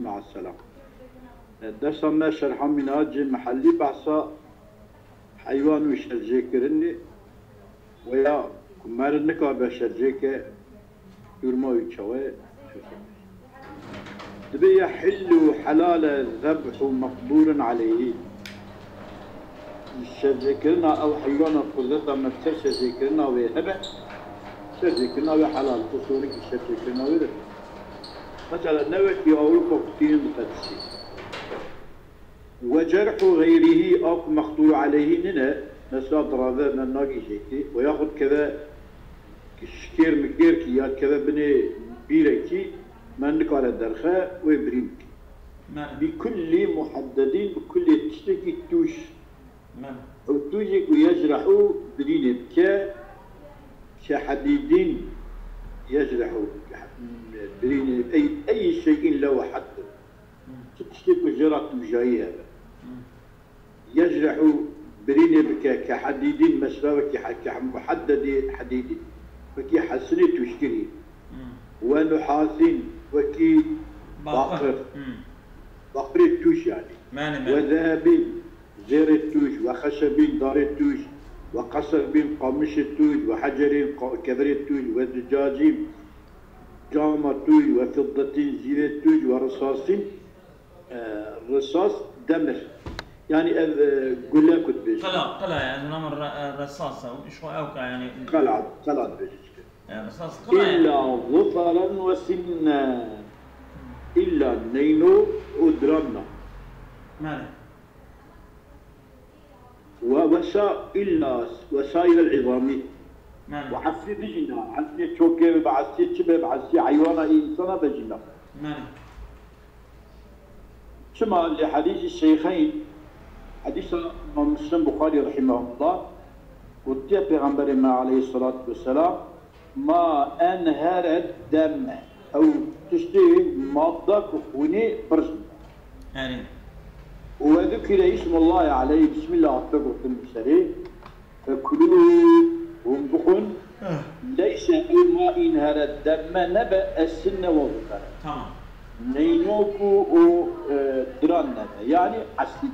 مع السلامة. دسم شرح منهاج محلي بحثا حيوان وشرجيكرني ويا كمار النكا بشرجيك يرمى ويتشوي دبي حل حلال ذبح مقدور عليه شرجيكرنا أو حيوان قدرته ما شرجيكرنا ويهبه شرجيكرنا وحلال قصورك شرجيكرنا ويهبه مثلا نوك أول قطين بتدسي وجرح غيره أو مقدور عليه ننا مثلا ضربنا الناقي شيء وياخذ كذا شكير مكير كي كذا بني بيركي ما عندك على الدرخة ويبريمك بكل محددين بكل تشتكي توش وتوجك ويجرحوا برينة كحديدين يجرحوا برينة أي شيء له حد تشتكي جرات وجايها يجرحوا برينة كحديدين مسراوة كمحدد حديدين وكي حسنة تشكري ونحاسين وكي باقر التوش يعني وذهبين زير التوش وخشبين دار التوش وقصر بين قامش التوش وحجرين كبر التوش وزجاجين جام التوش وفضتين زير التوش ورصاصين رصاص دمر يعني قول لك كنت بيش قلع يعني نمر الرصاصة شو أوقع يعني قلع بيش رصاص قلع إلا ظفرا وسنا إلا نينو ودرنا ماله إلا وسائل العظام ماله وحسي بجنا حسي تشوكي بعسي شبه بعسي حيوانا إنسانا بجنا ماله كما لحديث الشيخين حديث مسلم بخاري رحمه الله قلت يا پیغمبر ما عليه الصلاة والسلام ما أنهر الدم أو تشتهي مادة كوني برزن يعني وذكر اسم الله عليه بسم الله أطلق المسري فكلوا وانبخن ليس ما انهر الدم نبأ السن والذكر تمام نينوكو ودران نبأ يعني عسل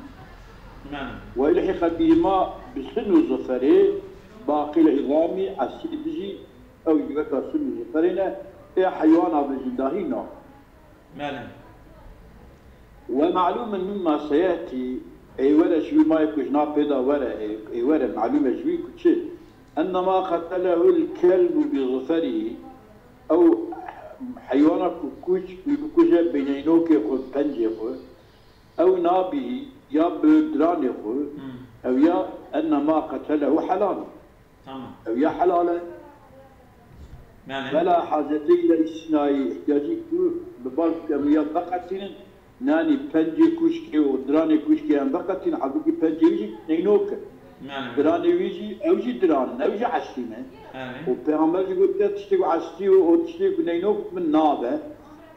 نعم ويلحق بهما بسن وظفره باقي العظام عسل بجي أو يذكر سن وظفرنا هي حيوان بجنداهينا ماله ومعلوم مما سيأتي أي ولا شو ما يكون نابدا ولا أي ولا معلومة شوي كتشي أن ما قتله الكلب بظفره أو حيوانك كوجا بينينوك يقول بنجي أو نابه يا بدران يقول أو يا أن ما قتله حلال تمام أو يا حلالا فلا حاجة إلى إسناء احتياجك ببالك أمية بقتين ناني بنجي كوشكي ودراني كوشكي أم بقتين حبوكي بنجي ويجي نينوك دراني ويجي أوجي دران أوجي عشتينا وبيعمل يقول تشتكي عشتي وتشتكي نينوك من نابه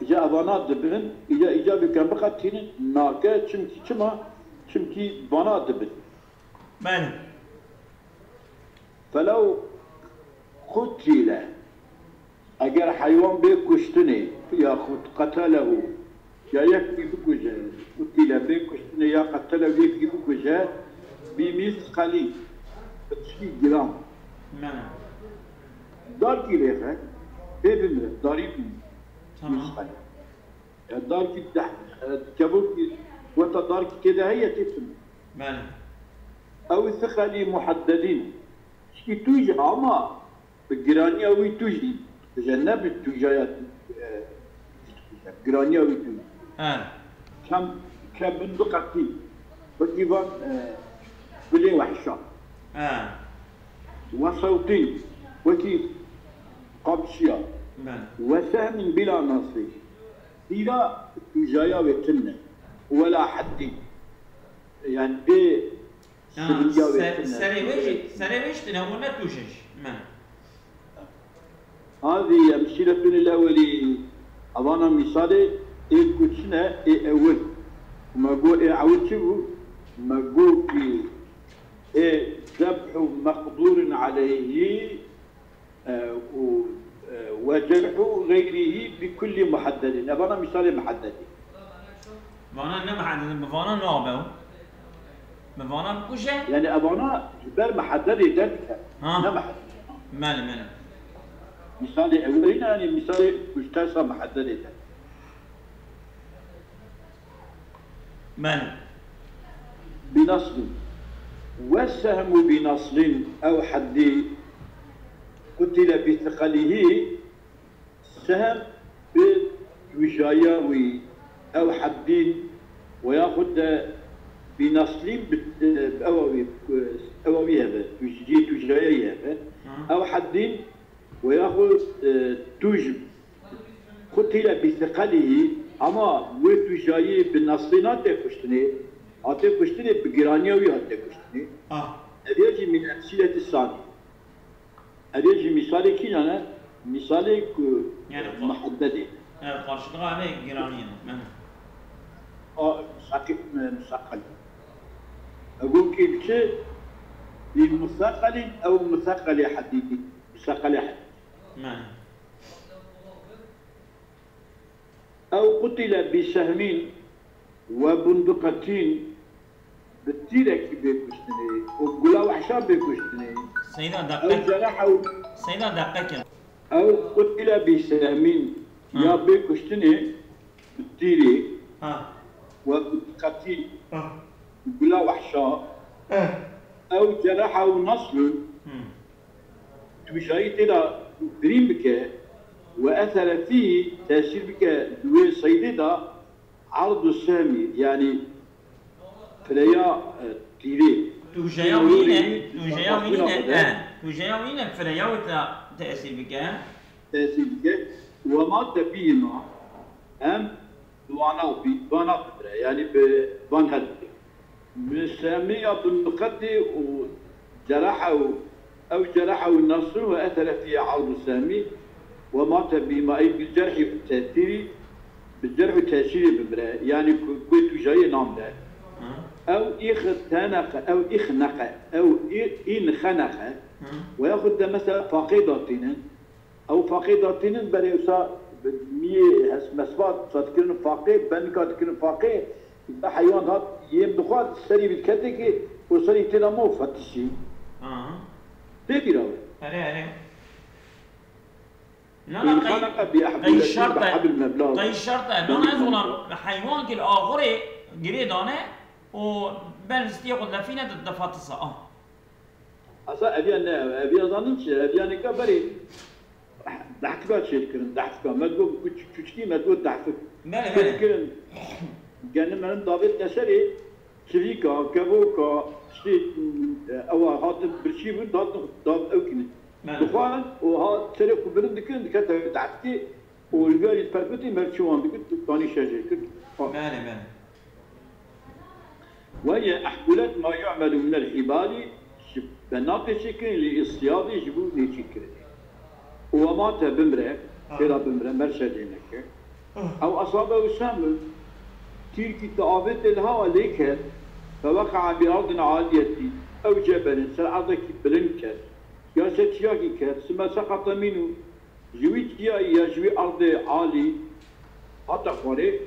إذا أبانات دبن إذا بكم بقتين ناكا تشمكي كما تشمكي بانات دبن ماله فلو قتل اگر حيوان بكشتني ياخذ قتله يا يكفي بكجا قتل بكشتني يا قتله يكفي بكجا بمثقل 20 جرام نعم دار كيلو ابن ضريب مثقل الدار كي تحت كبر وتدار كذا هي تفهم ماله او الثقل محددين شي توجي اما بالجرانيا ويتوجي تجنب التجايات جرانيا ويتوجي كم بندقتي وكيفان بلي وحشة وصوتي وكيف قبشيا وسهم بلا نصي إذا تجايا ويتنة ولا حد يعني بي سريويش تنهونا توشش هذه أمثلة الأولي أبانا مثالي إيه كتشنا إيه أول ما قول إيه عوتشبه ما قول إيه ذبح مقدور عليه وجرح غيره بكل محدد أبانا مثالي محدد وانا نمحدد بفانا نوبه بفانا بكوشه يعني ابانا جبر محدد ذاتك نمحدد مالي مثال اولين يعني مثال كشتاسا محدد ذاتك مالي بنصل والسهم بنصل او حد قتل بثقله سهم بوجاياوي او حدين وياخذ بنصل بأواوي هذا تجايا هذا او حدين وياخذ توجب قتل بثقله اما وتجايي بالنصلين تكشتني أتكشتني بجرانيوي أتكشتني أديجي من أمثلة الثانية أديجي مثالي كي أنا مثالي يعني محددة يعني قرشتها عليه جرانية مثقل أقول كيف شيء بمثقل أو مثقل حديدي مثقل حديدي أو قتل بسهم وبندقتين بالتيرك بيكشتني وقلاو عشاب بيكشتني سيدنا دقيق سيدنا دقيق أو قتل بسهم يا بيكشتني بالتيري وبندقتين وقلاو عشاب أو جرحه نصل تبشاي ترى بريم بك وأثر فيه تأثير بك دوي صيدة عرض السامي يعني فريا تيري توجياوين فريا تأثير بك وما تبينا هم دوانا يعني بوان هد من سامية بالنقد وجرحه أو جرحه النصر وأثر فيه عرض السامي ومات بما أي بالجرح التأثيري بالجرح التأثيري بمرأة يعني كنت جاي نام ده أو إخنق أو إخنق أو إنخنق ويأخذ ده مثلا فاقدتين أو فاقدتين بريوسا مية مسفات تذكرن فاقد بنكا تذكرن فاقد إذا حيوان هاد يمدخل سري بالكتك وسري تنامو فتشي تدي راوي قي شرط دون أزغنا حيوان كل آخره جري دانه وبن استيقظ لفينة الدفات الصاء أصلا أبيان ظننش أبيان كبري ضحكات شيء ضحكات ما تقول كشتي ما تقول ضحك كذا جانا من دافيد نشري شريكا كابوكا شيء أو هذا برشيب هذا داف أوكي دخان وهذا سرق بلد كن كذا ضحكتي والجاري البركوتي مرشوان بكت ثاني شجر كت ماله وهي أحبلت ما يعمل من الحبال بناقش شكل لإصطياد يجبو نيشكل ومات بمرة كلا بمرة مرشدينك أو أصابه سام تلك تعافت الهواء ليك فوقع بأرض عالية أو جبل سرعتك بلنكر يا ستياكي كر ثم سقط منه جويت يا جوي أرض عالي أتقري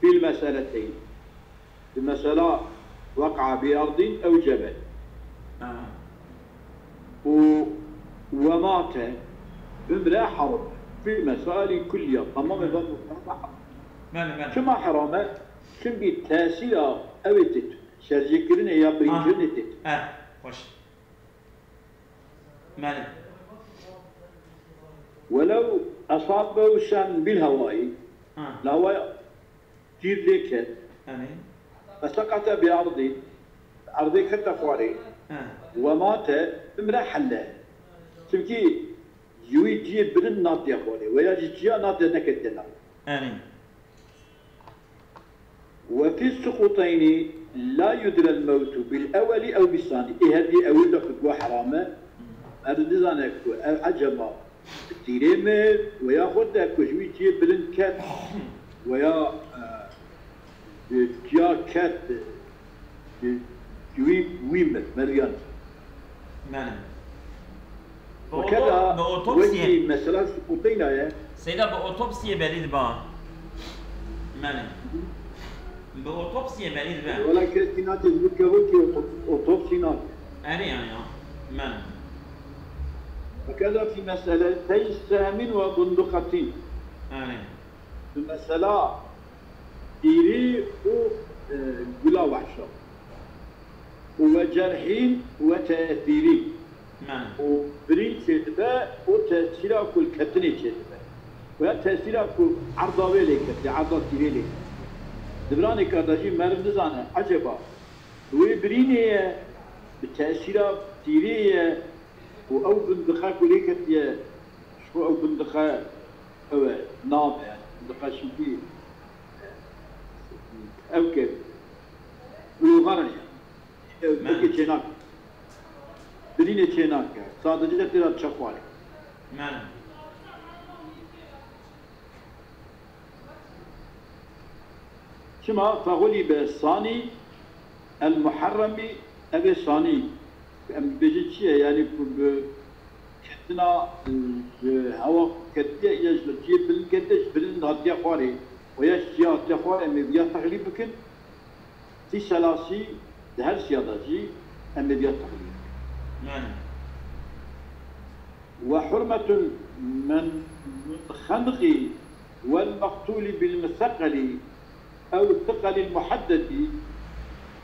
في المسألتين المسألة وقع بأرض أو جبل ومات بمرأة حرم في المسائل كلها تمام الضبط كما حرامه كم بالتاسية أويتت شرجكرين يا برينجنتت وش ماله ولو أصابه شان بالهواء الهواء تير ليكت فسقط بأرض أرضي كتفوري ومات بمرأة حله تبكي يوي جيب بدن ناط يا أخواني ويجي جيا ناط نكتنا وفي السقوطين لا يدرى الموت بالأول أو بالثاني هذه أول خطوة حرامة أردزانك عجمة تيريمة وياخذ كشوي جيب بدن كات ويا جيا كات يوي ويمت مريان وكذا وجه مثلا سقوطين يا سيدا بأوتوبسية بريد با ماله بأوتوبسي مريض بقى. ولكن كنات المكوكي أوتوبسي نات. أري يعني من. وكذا في مسألتي سهم وبندقتين. أري. المسألة تيري وقلا وحشة. وجرحين وتأثيرين. وبرين شتبه وتأثيرها كل كتني شتبه وتأثيرها كل عرضاوي لك عرضا تيري لك دبراني كارداجي مرد نزانه عجبا وبريني بتأثيرها تيري وأو بندقة كليكت شو أو بندقة أو نام يعني بندقة شو فيه أو كيف ولغرة يعني بكي شناك بريني چناک کرد سادجه تیرا چخواره من شما فغلي بالصاني المحرمي أبي صاني بيجي شيء يعني كتنا هوا كتيا يجل جيب بالكتش بلن هاتيا خواري وياش جي هاتيا خواري أمي بيا تغليب بكن تي سلاسي دهر سيادة جي أمي بيا تغليب وحرمة من الخنق والمقتول بالمثقل أو الثقل المحدد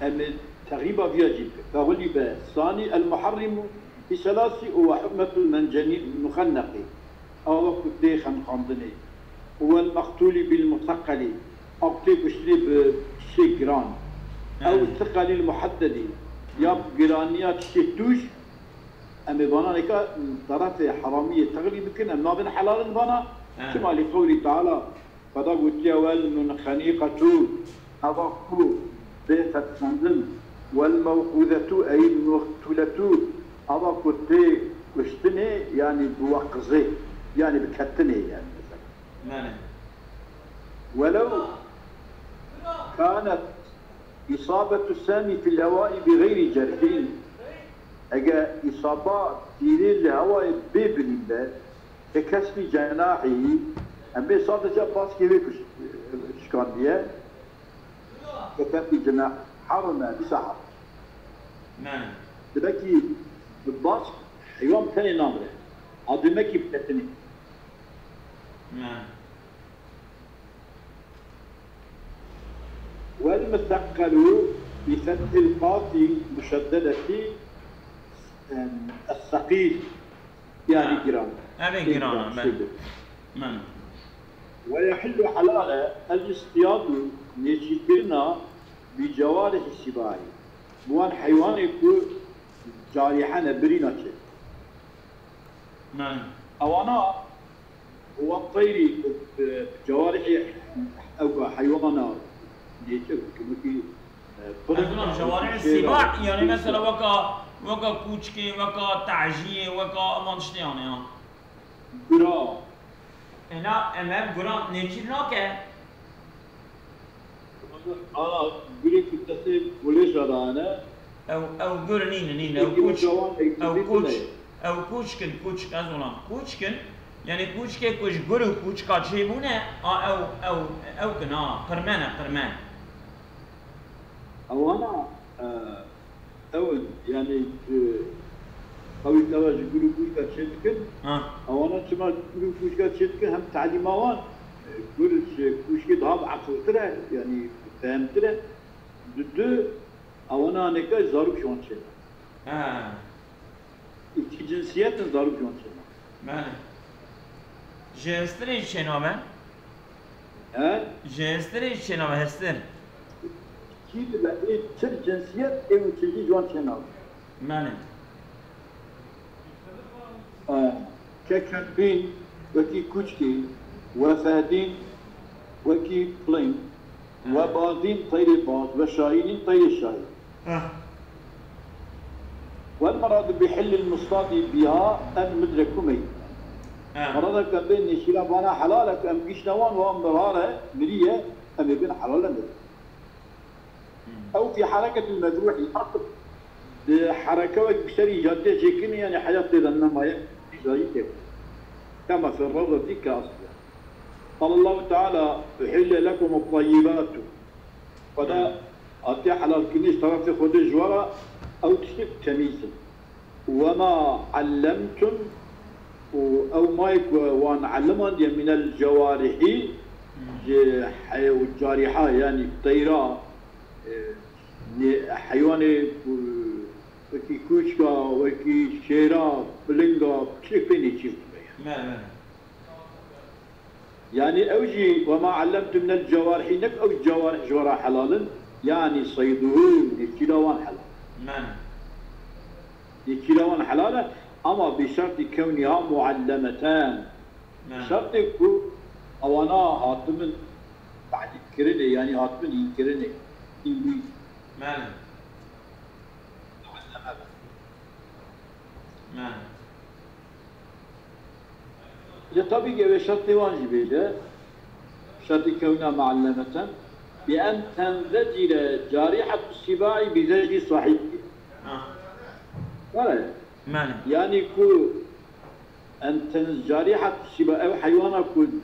أم تغيب يجب فغلب ثاني المحرم بثلاث وحرمة من جنين المخنق أو كتلي خنقاندني والمقتول بالمثقل أو كتلي كشلي بشيكران أو الثقل المحدد يا جرانيات شتوش أما بنا لك طرف حرامية تغلي بكن أما بين حلال بنا كما لقوله تعالى فدا قلت يا من خنيقة هذا كو بيت السندن والموقوذة أي المقتولة هذا كنت وشتني يعني بوقزي يعني بكتني يعني مثلا ولو كانت إصابة السامي في الهواء بغير جرح اگر إصابة تيري الهواء ببنبه ككسر جناحه أما صادجة باس كيف شكان ديه ككسر جناح حرمه بسحر نعم دبكي بالباس حيوان ثاني نامره عظمكي بتتني نعم والمثقل بفتح القاف مشددة الثقيل يعني جرام هذا جرام من ويحل حلاله الاصطياد نشيكنا بجوارح السباع موان حيوان يكون جارحة برينا شيء نعم أوانا هو الطير بجوارح أو حيوانا نيشك كمكي جوارح السباع يعني مثلا وكا كوچكي وكا تعجيه وكا منشتيان يعني برا هنا امام برا نيچينا كه انا بري كتسي بوليش رانا او غورنين او كوچ او كوچكن ازولا كوچكن يعني كوچكي كوش غورو كوچكا چيبونه او كنا قرمان او انا أول يعني قوي تواجه جروب كوشكا تشتكن أو أنا تسمع جروب كوشكا تشتكن هم تعليمات جروب كوشكا ضاب عقلتره يعني فهمتره ضد أو أنا نكا زاروك شون شنا إيش جنسيات زاروك شون شنا ما جنسية شنو ما جنسية شنو ما هستن كيف بقى تر جنسيات أو تجي جوان شنو مانع ككلبين وكي كوشكي وفهدين وكي بلين وباضين طير الباض وشاهين طير الشاهين والمراد بحل المصطاد بها أن مدركمي مراد كبين نشيلا بانا حلالك أم قشنوان وأم مرارة مرية أم يبين حلالا أو في حركة المجروح الأقل حركة بشري جادة شكل يعني حياة النماية جايته كما في الروضة كأصلا قال الله تعالى أحل لكم الطيبات فدا أتي حلال كنيش طرف خود الجوارة أو تشتك تمييزا وما علمتم أو ما وان علمن من الجوارح والجارحة يعني الطيرة حيوان وكي كوشكا وكي شيرا بلنغا كيف بيني شيء يعني أوجي وما علمت من الجوارح نك أو الجوارح جوارح حلالا يعني صيده يكيلوان حلال يكيلوان حلالا أما بشرط كونها معلمتان شرط يكون أوانا هاتمن بعد يذكرني يعني هاتمن يذكرني معلم طبيعي بشرط واجبه شرط كونها معلمة بأن تنزجر جارحة السباع بزوج صاحبه. يعني كو أن تنزجر جارحة السباع أو حيوان كون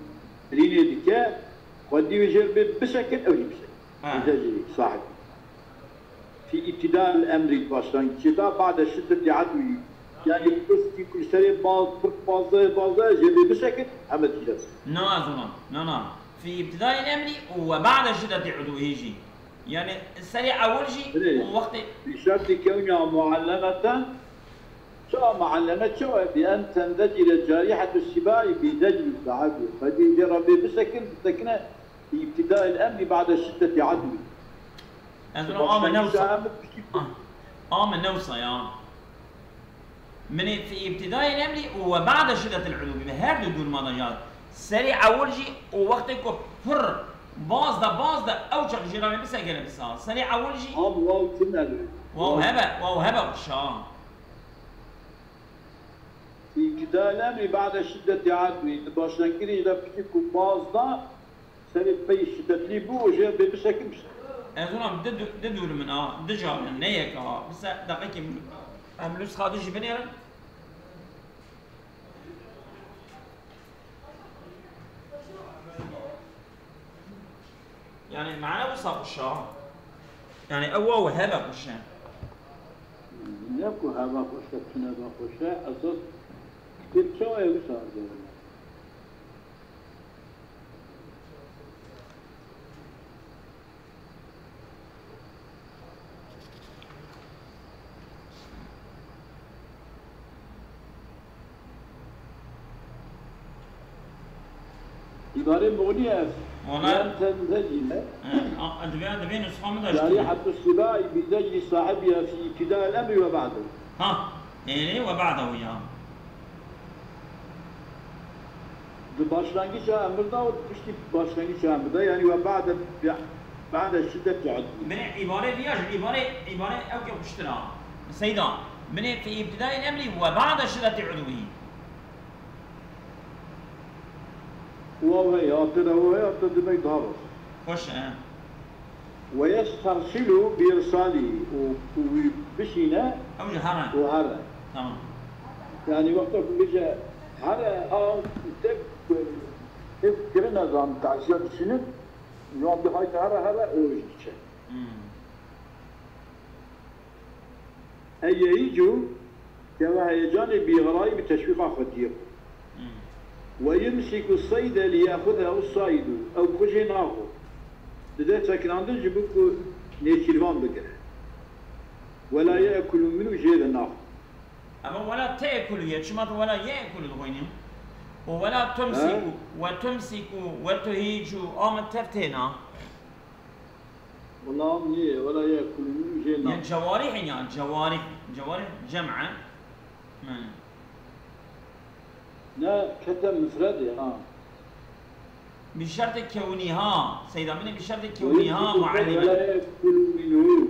ريني دكا قد يجر بشكل أو بشكل بزوج صاحبه. في ابتداء الأمر الباشران كذا بعد شدة عدوه يعني بس في كل سنة بعض جبه بشكل أما تجلس. نعم في ابتداء الأمر وبعد شدة عدوه يجي يعني السريع أول شيء وقت بشرط كونها معلمة شو بأن تندجل جارحة السباع بدجل التعدي فدي جرب بشكل سكنة في ابتداء الأمر بعد شدة عدوه. من نوصى يا من في ابتداء الأمر وبعد شدة العلوم بهذا دون مضايات سريع أول شيء ووقتك فر باز ده أو شغل جيران بس أجل بس سريع أول شيء واو هبة وشان في ابتداء الأمر بعد شدة عدوى باشن كري إذا بتكو باز ده سريع في شدة ليبو وجاب بشكل أظن ددور من دجا من نيك بس دقيقة عملوس خادج بنيرن يعني معنا وصف الشاه يعني أول وهبة وشان ياكو هبة وشان هبة وشان أصلا كتير شو يوصل عبارة مغنية لم تنزجل دبين نسخة جارحة السباع بزج صاحبها في ابتداء الأمر وبعده. يعني وبعده يا. باشلانجي أمر ده وتشتي باشلانجي أمر ده يعني وبعد بعد الشدة تعد. من عبارة فيها عبارة أو كبشتنا سيدا من في ابتداء الأمر وبعد الشدة عدوه. وهي أعتقد ما يتهرب. خوش ويسترسل بإرساله وبشينا أو جهرا وهرا. تمام. يعني وقتك بيجي هرا تفكرنا زمان تعزيات السنة يوم بهاي هرا ويجي. هي يجوا كهيجان بغراي بتشويق خطير. ويمسك الصيد ليأخذه الصيد أو خشي ناخذ لذلك ساكن عندنا جبكو نيشيلفان بقره ولا يأكل منه جيدا ناخذ أما ولا تأكل يشمط ولا يأكل الغنيم ولا تمسك وتهيج أم تفتنا والله ولا يأكل منه جيدا يعني جوارح جمعة لا كتب مفردة بشرط كونها سيدة مني بشرط كونها معلمة ولا يأكل منه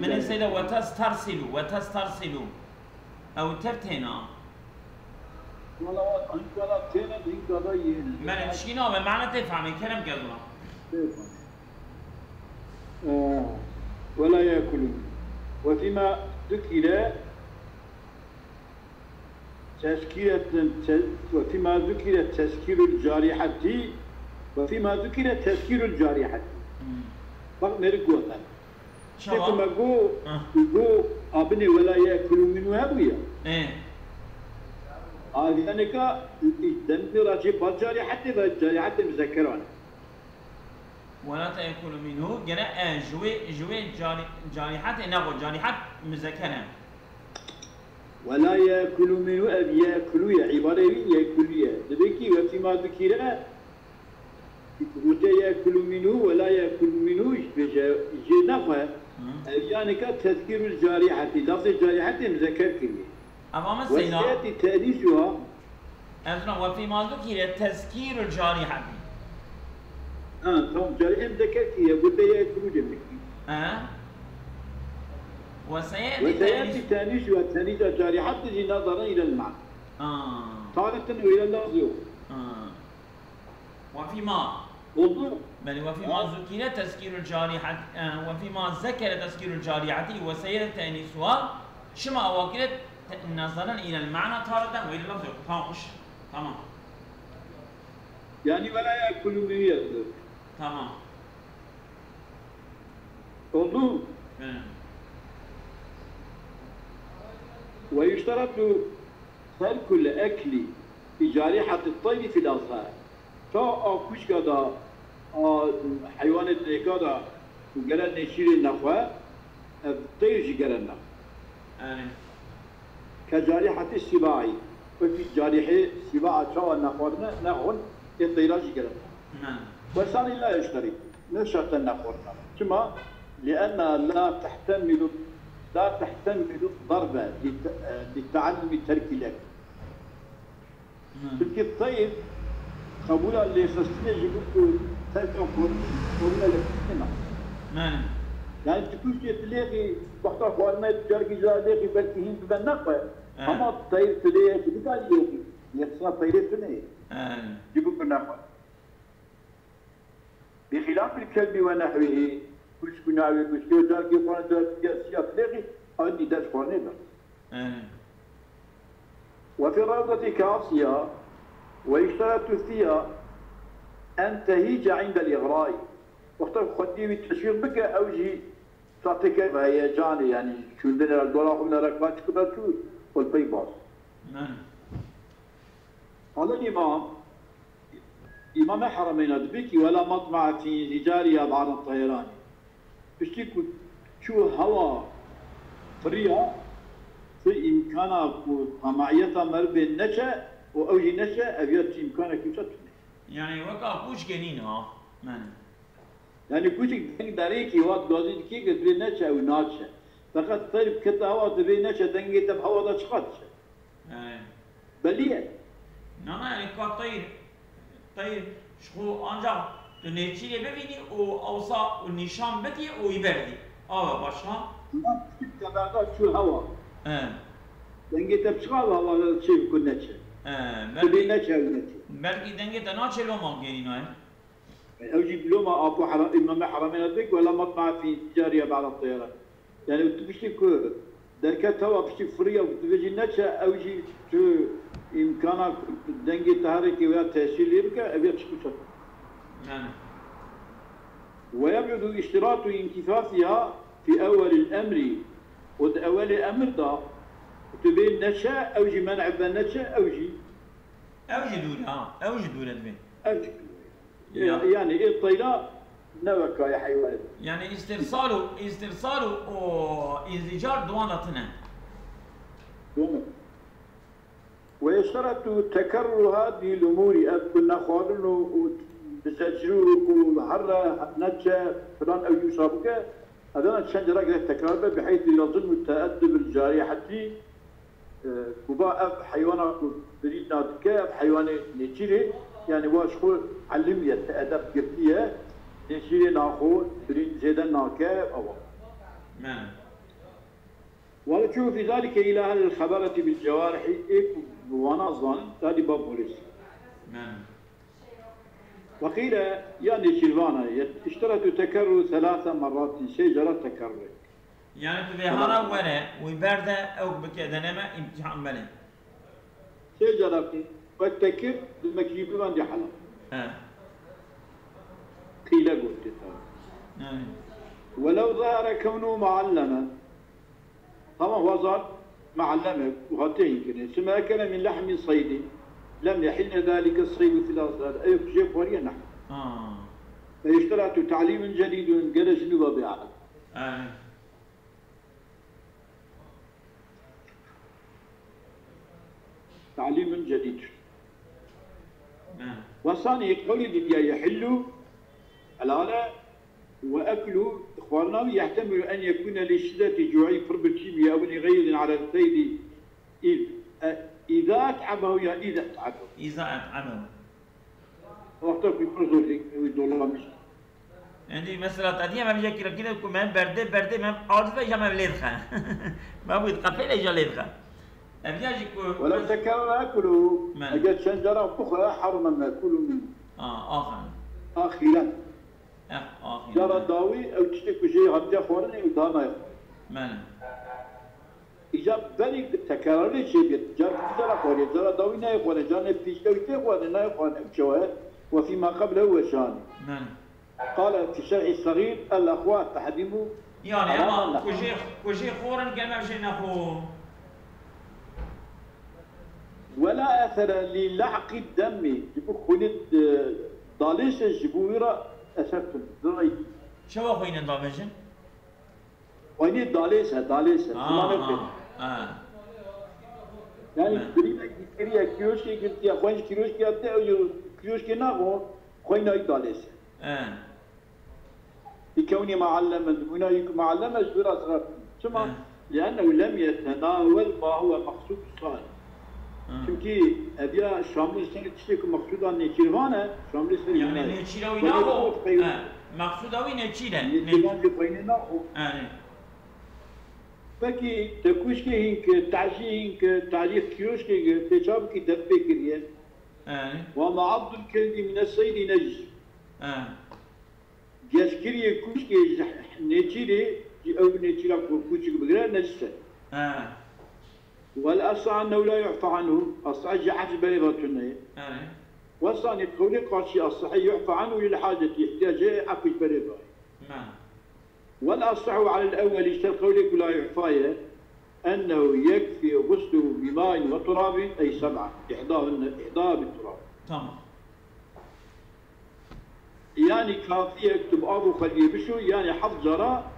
من سيدة وتسترسل أو ترتنا والله أنت لا تنا دين قضية من شينا بمعنى تفهم الكلام كذا ولا يأكل وفيما ذكر وفيما ذكر تسكير الجارحة وفيما ذكر تذكير الجارحة بق نرجوها شو ما جو ابني ولا ياكل منه هبويا يعني كا دند راجي بجارحة بجارحة مذكران ولا تأكل منه جنا جوي جارحة نقول جارحة مذكرة ولا يأكل منه أبي يأكل يا عبارة يأكل يا دبيكي وفيما ذكر وجه يأكل منه ولا يأكل منه جنفه يعني كتذكير الجارحة لفظ الجارحة مذكر كلمة أمام السينا وسيأتي تأنيثها أذن وفيما ذكر تذكير الجارحة طبعا جارحة مذكر كلمة وجه يأكل جنبكي وسيأتي تأنيثها تأنيث الجارحة تجي نظرا إلى المعنى تارة وإلى اللفظ وفيما وضوء بل وفيما ذكر تذكير الجارحة وفيما ذكر تذكير الجارحة وسير تأنيثها شما أوكلت نظرا إلى المعنى تارة وإلى اللفظ تمام يعني ولا يأكل من يده تمام وضوء ويشترط ترك الأكل بجارحة الطير في الأظهار تا كوش كذا حيوانات كذا وجلنا نشيل النخوة الطير جلنا النخوة كجارحة السباع وفي جارحة سباع شو النخوة نخون الطير جلنا وصار لا يشتري نشاط النخوة ثم لأن لا تحتمل ضربة للتعلم ترك الأكل تلك الطير قبولا اللي يستطيع يقول تلقى قبولا لكسنا يعني تكوش تلاقي وقت أخواننا تجارك تلاقي بلكهين ببنقة أما الطير تلاقي تلاقي يتصنع طيرة تنين يقول بنقة بخلاف الكلب ونحوه كوش كناوي كوش كيو جارك يقول سياف تلاقي أدي داش قرنبا وفي الروضة كاسية ويشترط فيها أن تهيج عند الإغراء وقت خدي بالتشويق بك أوجي تعطيك هيجان يعني شو عندنا الدولار من ركبات كذا شو والبيباص هذا الإمام إمام حرمين أدبكي ولا مطمع في رجالها بعد الطيران بشتكوا شو هوا طريقة في إمكانك وطمعيتها مربي النشأ وأوجي نشأ أبيات إمكانك يشتغل يعني وقع كوش جنين يعني كوشك داريكي وقت قاضي كي قدري نشأ أو ناتشة فقط طيب كتا هوا تبي نشأ دنجي تب هوا ده شقتش بليه نعم يعني طير شو أنجا تنيتشي ببيني وأوصى والنشان بدي ويبردي باشا تبعنا شو هوا دنجي تب شقا هوا شيء يكون نشأ تبي نشأ أو نشأ بلكي دنجي تناتشي لو ما جيني أوجي بلوما أبو إمام حرمين أدرك ولا مطمع في تجارية بعد الطيران يعني بتبشي كور دركات هوا بشي فرية وتبجي نشأ أوجي شو إمكانك دنجي تحركي ويا تحصيل يبقى أبيت شكوشة ويبعد اشتراط انكفافها في أول الأمر وأول الأمر ده تبين نشأ أوجي منع بالنشأ أوجي دولة تبين يعني إيه الطيران نوكا يا حيوان يعني استرساله وإنزجار دوانتنا ويشترط تكرر هذه الأمور كنا خاضرنا بزجروك وحرة نتشا فلان أو يصابك هذا شجرة التكرار بحيث يظن التأدب الجارحة كباء حيوانات بريد نادكة حيوان نتشيري يعني واشخو علمية تأدب قبلية نتشيري ناخو بريد زيدا ناكا أو ولتشوف في ذلك إلى أهل الخبرة بالجوارح وانا ظن هذه باب بوليس وقيل يعني شيلفانا اشترط تكرر 3 مرات شجرة تكرر يعني تبيهارا ولا ويبرده أو بكذا امتحان بله شجرة والتكر بالمكيب من دي حلا ولو ظهر كونه معلما طبعا هو ظهر معلمه وهاتين كده ثم أكل من لحم صيد لم يحل ذلك الصيد في الأصل أي شيء فوريا نحن فاشترط تعليم جديد جلس نبابي تعليم جديد وصاني قولي بدي يحلوا الآلة وأكله إخواننا يحتمل أن يكون لشدة جوعي قرب الكيمياء أو لغير على الصيد إذا أتعبه يا إذا أتعبه وقتها في فرصة يقول الله مش عندي مثلا تادية ما بيجي كده كمان برده ما عارفة إيش ما بليدخه ما بيتقفل إيش ليدخه أبيجي ولو تكرر أكله أجد شجرة أخرى حرم ما أكله منه آخرا جرى داوي أو تشتكي شيء غدا خورني ودانا يخور إذا بني تكرر شيء جرى خوري جرى داوي نا يخور جرى فيشتوي تخور نا يخور بشواه وفيما قبله هو شان قال في الشرع الصغير الأخوات تحدموا يعني أما كوجي خورن كما شيء نخو ولا أثر للحق الدم جبوا خلد ضاليس جبويرة أثر ضري شو خوين ضامجن؟ وين ضاليس يعني برينا كيوشكي قلت يا خوين كيوشكي أبدا أو كيوشكي ناقو خوين أي ضاليس بكوني معلما هنا معلما جبيرة صغار ثم لأنه لم يتناول ما هو مقصود الصالح çünkü أبيا شامل سنة تشتكي مقصود عن نيشيروانا شامل سنة يعني نيشيرا ويناهو مقصود أوي نيشيرا نيشيران بقيناهو فكي تكوشكي هينك تعجي هينك تعليق كيوشكي تجاب كي دبي كريه وما عض الكلب من الصيد نجس جسكريه كوشكي نيشيري أو نيشيرا كوشكي بغير نجسة والأصع أنه لا يعفى عنه الصع جحد بريضة والصاني قولي قاشي الصحي يعفى عنه للحاجة يحتاج عقد بريضة والأصح على الأول يشترط قولك لا يعفى أنه يكفي غسله بماء وتراب أي 7 إحداه بالتراب تمام يعني كافية يكتب أبو خليه بشو يعني حظ جرى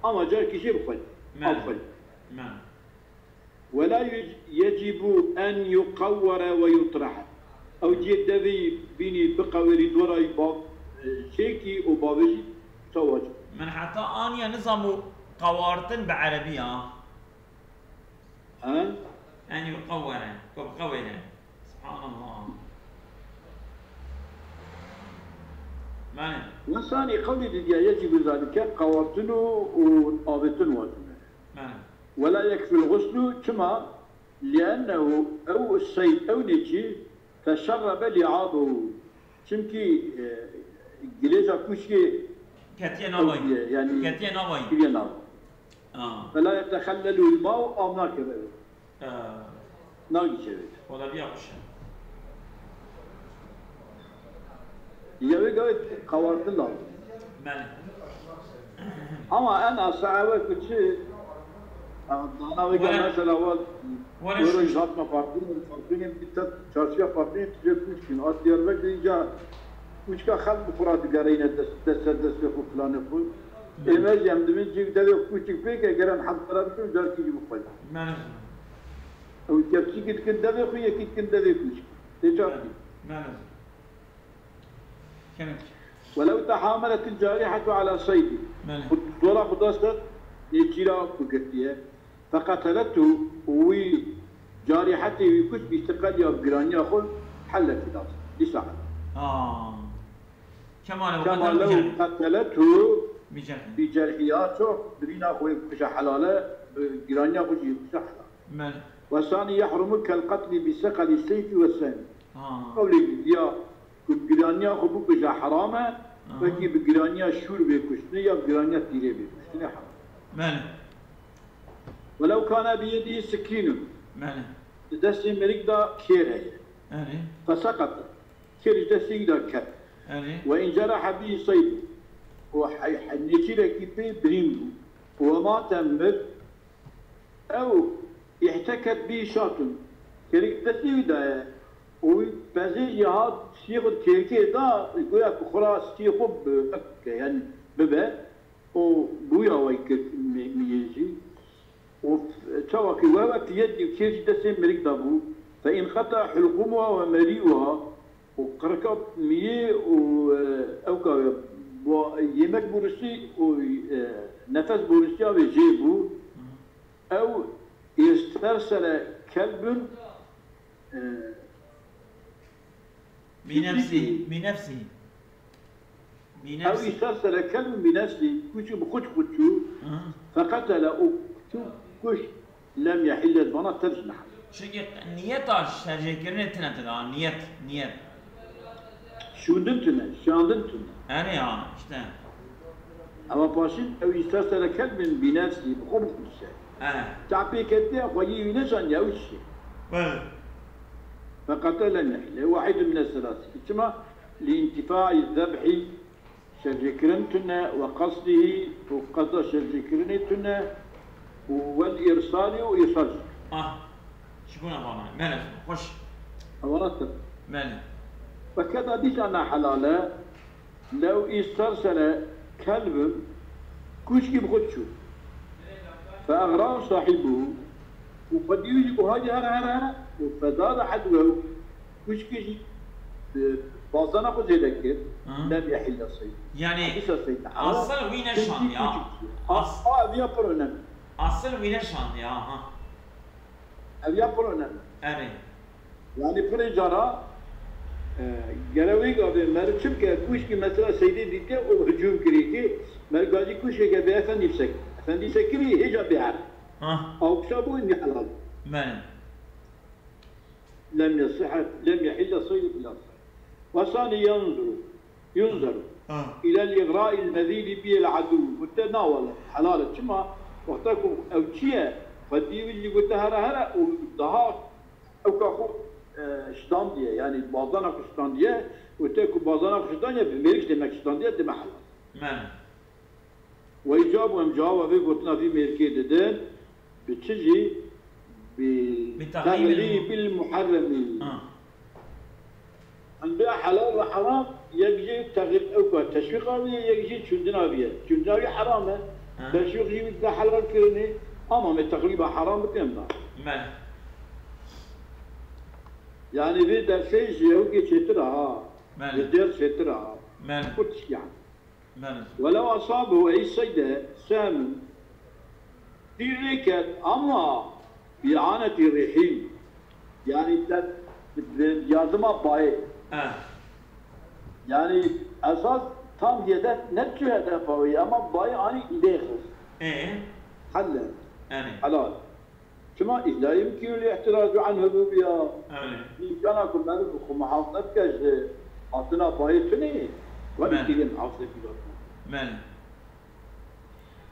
أما جار كشي بخل أبخل ولا يجب أن يقور ويطرح أو جدبي بيني بقوري دوري باب شيكي وبابجي توج من حتى أني نظام قوارتن بعربية أن يقور وبقور سبحان الله معنى وصاني قولي يجب ذلك قوارتن وآبتن واتن ولا يكفي الغسل كما لأنه أو الصيد أو نجي تشرب لعابه شمكي جليزة كوشكي كتين أبوي يعني كتين أبوي فلا يتخلل الماء أو ناكب ناقي شبه ولا بيقش يبي قوي قوارت الله أما أنا صعبة كتير أنا ويجا مثلا أول ورا جاتنا فارقين بتت شاشية فارقين تجيب كوشكين أصدير بقى كوشكا خل بفرات قارينا دست فلان يقول إيماج يمدمن جيب ده كوشك فيك أجران حد طرابكم جار كي يجيب فل أو تبكي كده كده ده خويا كده كده ده كوشك تجاري ولو تحاملت الجارحة على صيد ضرب خداسة يجيرا بقتيه فقتلته وجارحته ويكش باستقلالها بجرانيا خل حلت الأصل لساعة كما لو قتلته بجرحياته برينا خوي كش حلاله بجرانيا خوش كش حلال والثاني يحرم كالقتل بثقل السيف والسهم قولي يا بجرانيا خو بكش حرامه فكي بجرانيا شور بكشني يا بجرانيا تيري بكشني حرام ولو كان بيده سكين دستي مريك دا كير هي فسقط كير دستي دا كت وإن جرح به صيد وحنيجي لك في بريمو وما تمر او احتكت به شاطن كريك تسيدا وبزي جهاد سيغ تيكي دا يقول لك خلاص سيغ يعني ببا وبويا ويك ميجي وتشاوكي وابا في يدي وكيف تسيم مريك دابو فإن خطأ حلقومها ومريوها وقركب ميه أو يمك بورسي ونفس بورسي أو يجيبو أو يسترسل كلب بنفسه أو يسترسل كلب بنفسه كوشو بخش فقتل كوش لم يحل البنا ترجمح شكل نيتاش شرجي كرني تنتظر نيت شو دنتنا أنا يا إشتى أما باشين أو يسترسل كلب بنفسه بخم خمسة تعبي كده خوي نشان يوشي فقتل النحلة واحد من الثلاثة ثم لانتفاع الذبح شجكرنتنا وقصده وقصد شجكرنتنا والإرسال وإرسال شكون أبغى ماله خش أورثت ماله فكذا ديش أنا حلالة لو استرسل كلب كوشكي بخدشو فأغراه صاحبه وقد يجي وهاجي هرا وفزاد حدوه كوشكي بازانا خو زيدكر لم يحل الصيد يعني أصل وين الشان يا أبيا برونم أصل وين الشان يا ها أبيا برونم أري يعني بريجارا جراوي قابل مرچم که کوش کی مثلا سیدی دیده و هجوم کردی مرگازی کوش که به افندی سک افندی سکری هجا بیار او كسبوا اني حلال من لم يحل صيد الا الصيد وثاني ينظر الى الاغراء المذيل به العدو متناول حلال كما وقتكم او شيء فدي اللي قلت هرا ودها او كاخو شتانديه يعني بعضنا شتانديه وتاكو بعضنا شتانديه بميركش دمك شتانديه دم حلال من وإجاب ومجاوب في قلتنا في ميركي ددن بتجي بتغليب المحرم عندها حلال وحرام يجي تغليب أو تشويق يجي تشندنا بيه تشندنا حرامه تشويق يجي حلال كرني أما من تغليب حرام بتنبع يعني في درسي يوكي شترها يدير شترها كتش يعني ولو أصابه أي صيد سام في ريكت أما بإعانة الرحيم يعني يازما باي يعني أساس tam هدف نتشو هدف هوي أما باي أني إليخس حلا حلال كما لا يمكن الاحتراز عنه بيا كان كل ما نقول محافظة كاش أعطنا باي تني ولكن محافظة من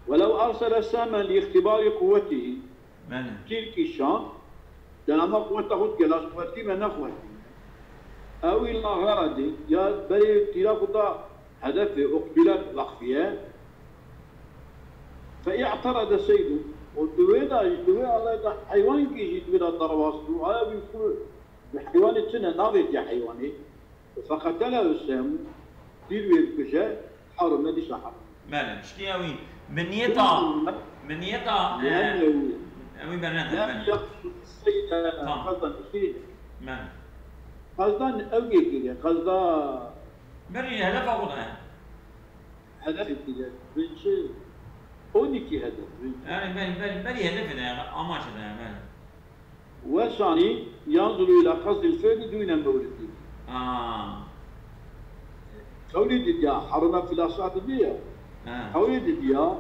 ولو أرسل ساما لاختبار قوته تلك الشام لما قوته كلاس قوتي من قوتي أو إلى غرض يا بري تلاقوا هدف أقبلت الأخفياء فاعترض سيده والدويدا الله حيوان كيجي دويدا ضرباس هذا بيقول الحيوان السنة ناضت يا حيواني فقتله السام تلوي الكشا حرم مدي شحر مالا شكي أوي من نيتا أوي برنات لم يقصد السيد قصدا السيد مالا قصدا أوي كده قصدا بري هدف أقولها هدف كده بنشي أونيكي هدف يعني بري هدف ده أماش ده مالا والثاني ينظر إلى قصد الفعل دون مورده قولي ديا حرمة في الأصوات ديا قولي ديا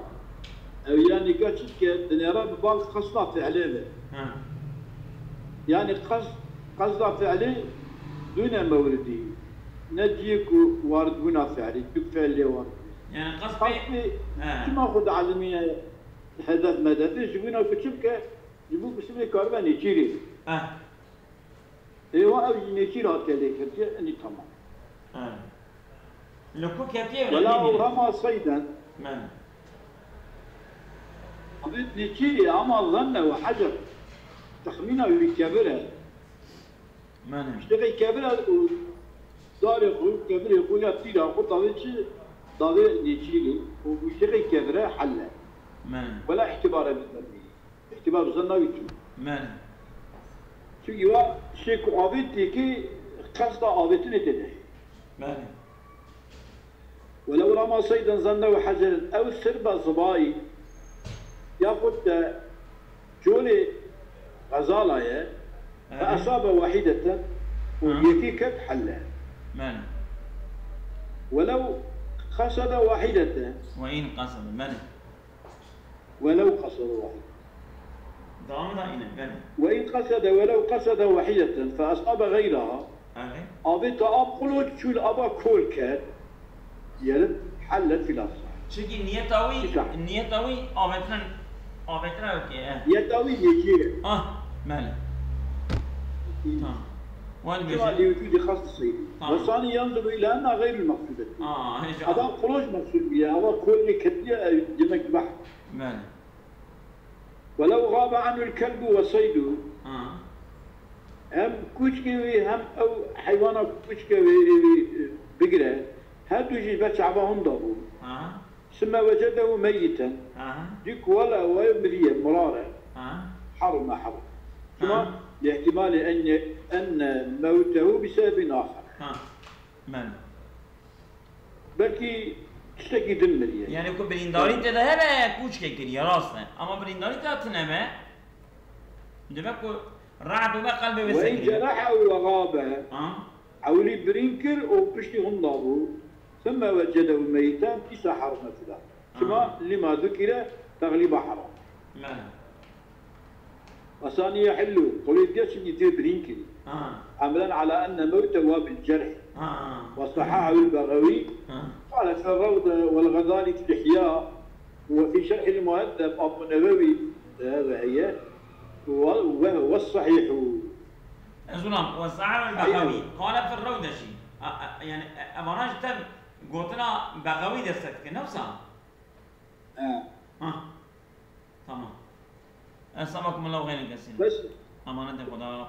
أو يعني كاتش دنيرا ببال قصدا فعليه يعني قصدا فعلي دون مورده نجيك وارد هنا فعلي بفعل لي وارد يعني قصدي كما خد عالمية هدف مدافع جبنا في شبكة يبغوا بسمي كاربان يجيري ايوه او يجيري هات كذا أني تمام لكو كاتيه ولو رمى صيدا من قضيت شيء عمل ظنه وحجر تخمينه يكبرها من اشتغل يكبرها صار يقول كبر يقول يا تيرا قلت ضاوي شيء ضاوي نيجيلي ويشتغل يكبرها حله من ولا اعتبار بالمبني اعتبار ظنه يجي من شو يوا شيء قابلتي كي قصد قابلتني تدعي من ولو رمى صيدا ظنه وحجرا او سرب صباي ياخذ جولي غزاله فاصاب واحده ويكيك حلها من ولو قصد واحده وإن قصد من ولو قصد واحده ضامن هنا من وإن قصد ولو قصد واحدة فأصاب غيرها أهي أبيت أقول شو الأبا كل كات يلد حلت في الأصل شكي النيتاوي أبتنا أوكي يتاوي يجي مال وين كما بيجي لوجود خاص الصيد والثاني ينظر إلى أنها غير المقصودة هذا خروج مقصود بها هذا كل كتير جمك بحر مال ولو غاب عنه الكلب وصيده هم كوشكي هم أو حيوانات كوشكي بقرة هادو يجي بس عباهم ضابو ثم وجده ميتا ديك ولا ويمريه مرارة حرم حرم ثم لاحتمال أن موته بسبب آخر من بلكي تشتكي دمريه يعني كو برينداري تذهب كوشكي كريا راسنا أما برينداري تاتنما دمكو رعد وما قلبي بسكري وإن جرحه وغاب عولي برينكر وبشتي غنضابو ثم وجده ميتا ليس حرم فلا كما لما ذكر تغليب حرام وثاني يحلو قولي ديش يدير برينكر عملا على أن موته بالجرح وصححه البغوي قال في الروضة والغزالي في الإحياء وفي شرح المهذب أبو النووي هذا هي وهو الصحيح زلام والصحيح البغوي قال في الروضة شيء يعني أماناش تر قلتنا بغوي دستك نفسها تمام أسامكم الله غير كثير بس أمانة خدا